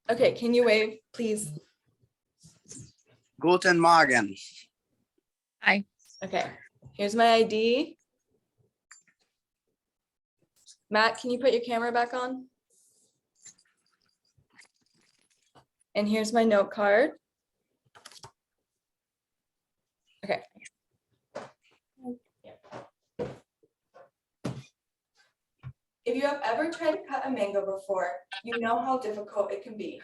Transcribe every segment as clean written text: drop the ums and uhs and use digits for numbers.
Okay, can you wave, please? Guten Morgen. Hi. Okay, here's my ID. Matt, can you put your camera back on? And here's my note card. Okay. If you have ever tried to cut a mango before, you know how difficult it can be.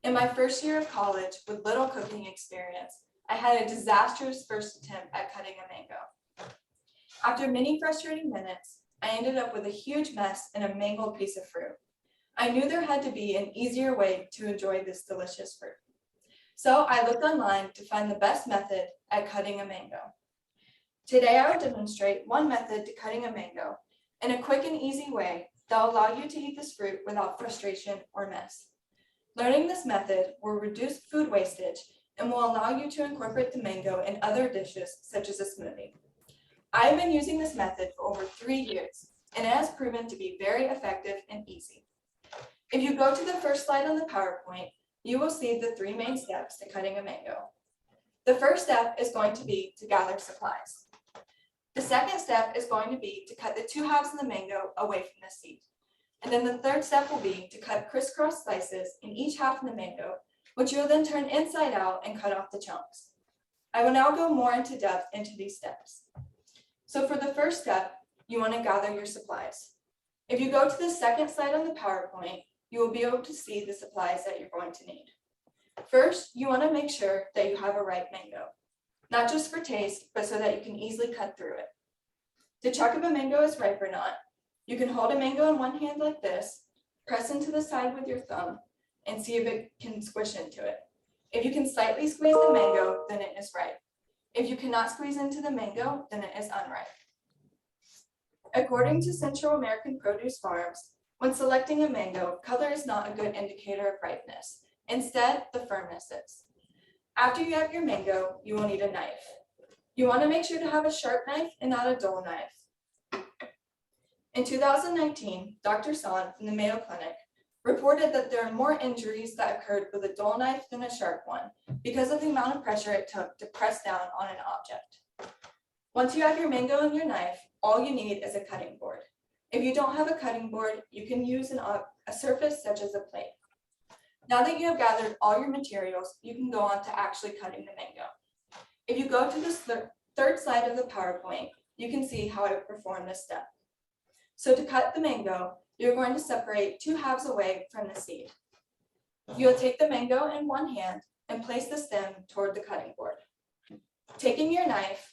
In my first year of college, with little cooking experience, I had a disastrous first attempt at cutting a mango. After many frustrating minutes, I ended up with a huge mess and a mangled piece of fruit. I knew there had to be an easier way to enjoy this delicious fruit. So I looked online to find the best method at cutting a mango. Today I will demonstrate one method to cutting a mango in a quick and easy way that will allow you to eat this fruit without frustration or mess. Learning this method will reduce food wastage and will allow you to incorporate the mango in other dishes such as a smoothie. I have been using this method for over 3 years and it has proven to be very effective and easy. If you go to the first slide on the PowerPoint, you will see the 3 main steps to cutting a mango. The first step is going to be to gather supplies. The second step is going to be to cut the 2 halves of the mango away from the seed. And then the third step will be to cut crisscross slices in each half of the mango, which you will then turn inside out and cut off the chunks. I will now go more into depth into these steps. So for the first step, you want to gather your supplies. If you go to the second slide on the PowerPoint, you will be able to see the supplies that you're going to need. First, you want to make sure that you have a ripe mango, not just for taste, but so that you can easily cut through it. To check if a mango is ripe or not, you can hold a mango in one hand like this, press into the side with your thumb, and see if it can squish into it. If you can slightly squeeze the mango, then it is ripe. If you cannot squeeze into the mango, then it is unripe. According to Central American Produce Farms, when selecting a mango, color is not a good indicator of ripeness. Instead, the firmness is. After you have your mango, you will need a knife. You want to make sure to have a sharp knife and not a dull knife. In 2019, Dr. Son from the Mayo Clinic reported that there are more injuries that occurred with a dull knife than a sharp one because of the amount of pressure it took to press down on an object. Once you have your mango and your knife, all you need is a cutting board. If you don't have a cutting board, you can use a surface such as a plate. Now that you have gathered all your materials, you can go on to actually cutting the mango. If you go to the third slide of the PowerPoint, you can see how I would perform this step. So to cut the mango, you're going to separate 2 halves away from the seed. You'll take the mango in one hand and place the stem toward the cutting board. Taking your knife,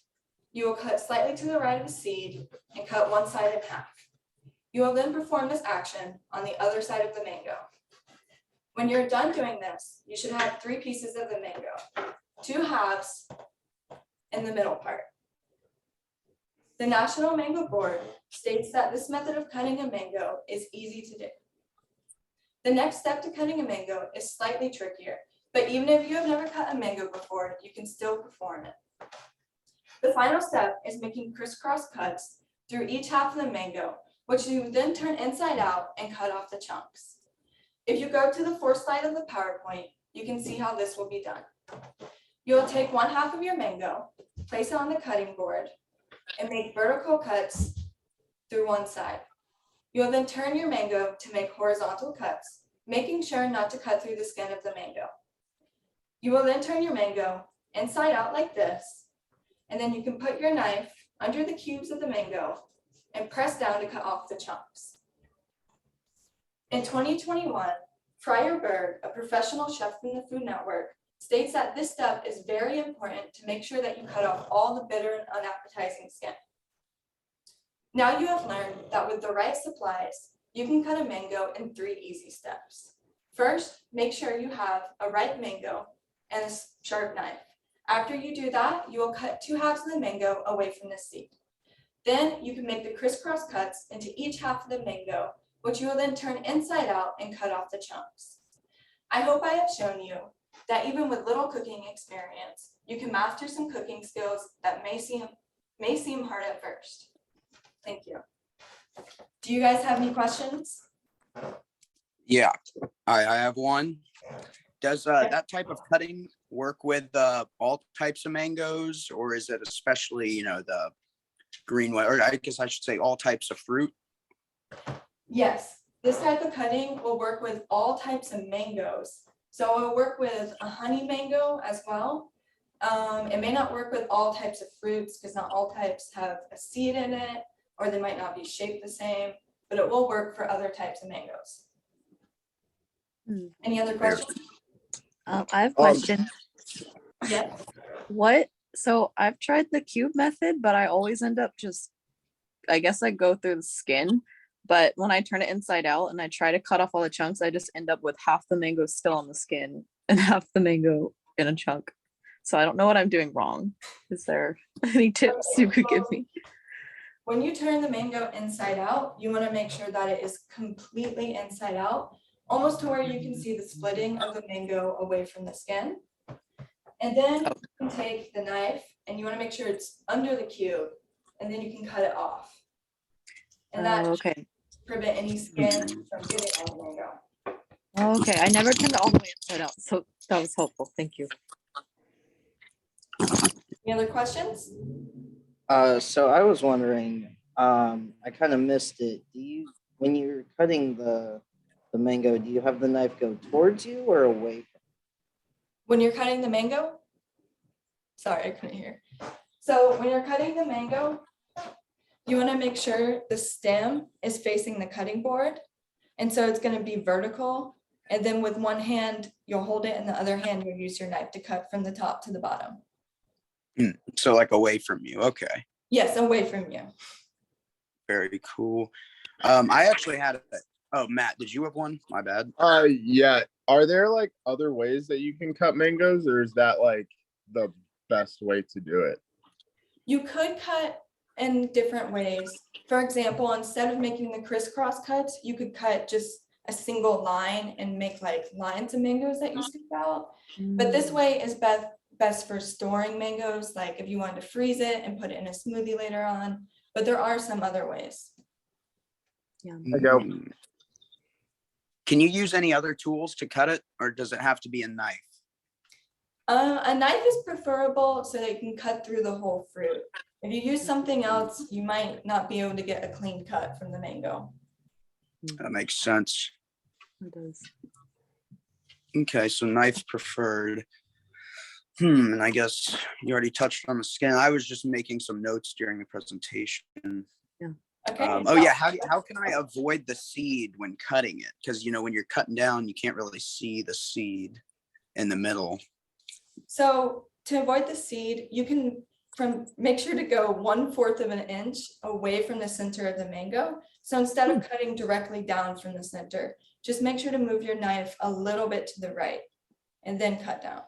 you will cut slightly to the right of the seed and cut one side in half. You will then perform this action on the other side of the mango. When you're done doing this, you should have 3 pieces of the mango, 2 halves in the middle part. The National Mango Board states that this method of cutting a mango is easy to do. The next step to cutting a mango is slightly trickier, but even if you have never cut a mango before, you can still perform it. The final step is making crisscross cuts through each half of the mango, which you then turn inside out and cut off the chunks. If you go to the fourth slide of the PowerPoint, you can see how this will be done. You'll take one half of your mango, place it on the cutting board, and make vertical cuts through one side. You'll then turn your mango to make horizontal cuts, making sure not to cut through the skin of the mango. You will then turn your mango inside out like this, and then you can put your knife under the cubes of the mango and press down to cut off the chunks. In 2021, Fryer Berg, a professional chef from the Food Network, states that this step is very important to make sure that you cut off all the bitter and unappetizing skin. Now you have learned that with the right supplies, you can cut a mango in 3 easy steps. First, make sure you have a ripe mango and a sharp knife. After you do that, you will cut 2 halves of the mango away from the seed. Then you can make the crisscross cuts into each half of the mango, which you will then turn inside out and cut off the chunks. I hope I have shown you that even with little cooking experience, you can master some cooking skills that may seem hard at first. Thank you. Do you guys have any questions? Yeah, I have one. Does that type of cutting work with all types of mangoes, or is it especially, the green one, or I guess I should say all types of fruit? Yes, this type of cutting will work with all types of mangoes. So it'll work with a honey mango as well. It may not work with all types of fruits because not all types have a seed in it, or they might not be shaped the same, but it will work for other types of mangoes. Any other questions? I have a question. Yes. So I've tried the cube method, but I always end up I guess I go through the skin, but when I turn it inside out and I try to cut off all the chunks, I just end up with half the mango still on the skin and half the mango in a chunk. So I don't know what I'm doing wrong. Is there any tips you could give me? When you turn the mango inside out, you want to make sure that it is completely inside out, almost to where you can see the splitting of the mango away from the skin. And then you can take the knife and you want to make sure it's under the cube, and then you can cut it off. And that Okay. prevent any skin from getting on the mango. Okay, I never turned it all the way inside out, so that was helpful. Thank you. Any other questions? So I was wondering, I kind of missed it. When you're cutting the mango, do you have the knife go towards you or away from When you're cutting the mango, sorry, I couldn't hear. So when you're cutting the mango, you want to make sure the stem is facing the cutting board. And so it's going to be vertical. And then with one hand, you'll hold it, and the other hand, you'll use your knife to cut from the top to the bottom. So like away from you. Okay. Yes, away from you. Very cool. I actually had oh, Matt, did you have one? My bad. Yeah. Are there like other ways that you can cut mangoes, or is that like the best way to do it? You could cut in different ways. For example, instead of making the crisscross cuts, you could cut just a single line and make like lines of mangoes that you scoop out. But this way is best for storing mangoes, like if you wanted to freeze it and put it in a smoothie later on. But there are some other ways. I go. Can you use any other tools to cut it, or does it have to be a knife? A knife is preferable so that you can cut through the whole fruit. If you use something else, you might not be able to get a clean cut from the mango. That makes sense. It does. Okay, so knife preferred. And I guess you already touched on the skin. I was just making some notes during the presentation. Okay. Oh yeah, how can I avoid the seed when cutting it? Because when you're cutting down, you can't really see the seed in the middle. So to avoid the seed, you can make sure to go 1/4 of an inch away from the center of the mango. So instead of cutting directly down from the center, just make sure to move your knife a little bit to the right and then cut down.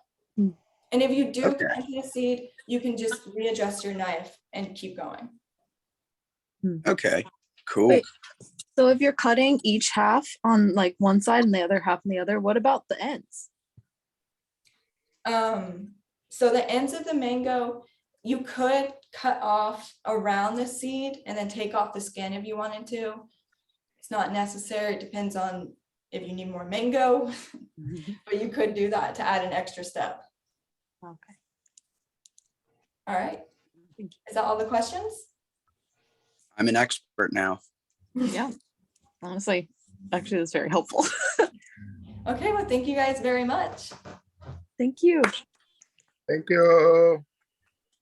And if you do cut into the seed, you can just readjust your knife and keep going. Okay, cool. Wait, so if you're cutting each half on like one side and the other half on the other, what about the ends? So the ends of the mango, you could cut off around the seed and then take off the skin if you wanted to. It's not necessary. It depends on if you need more mango, but you could do that to add an extra step. Okay. All right. Thank you. Is that all the questions? I'm an expert now. Yeah. Honestly, actually, that's very helpful. Okay, well, thank you guys very much. Thank you. Thank you.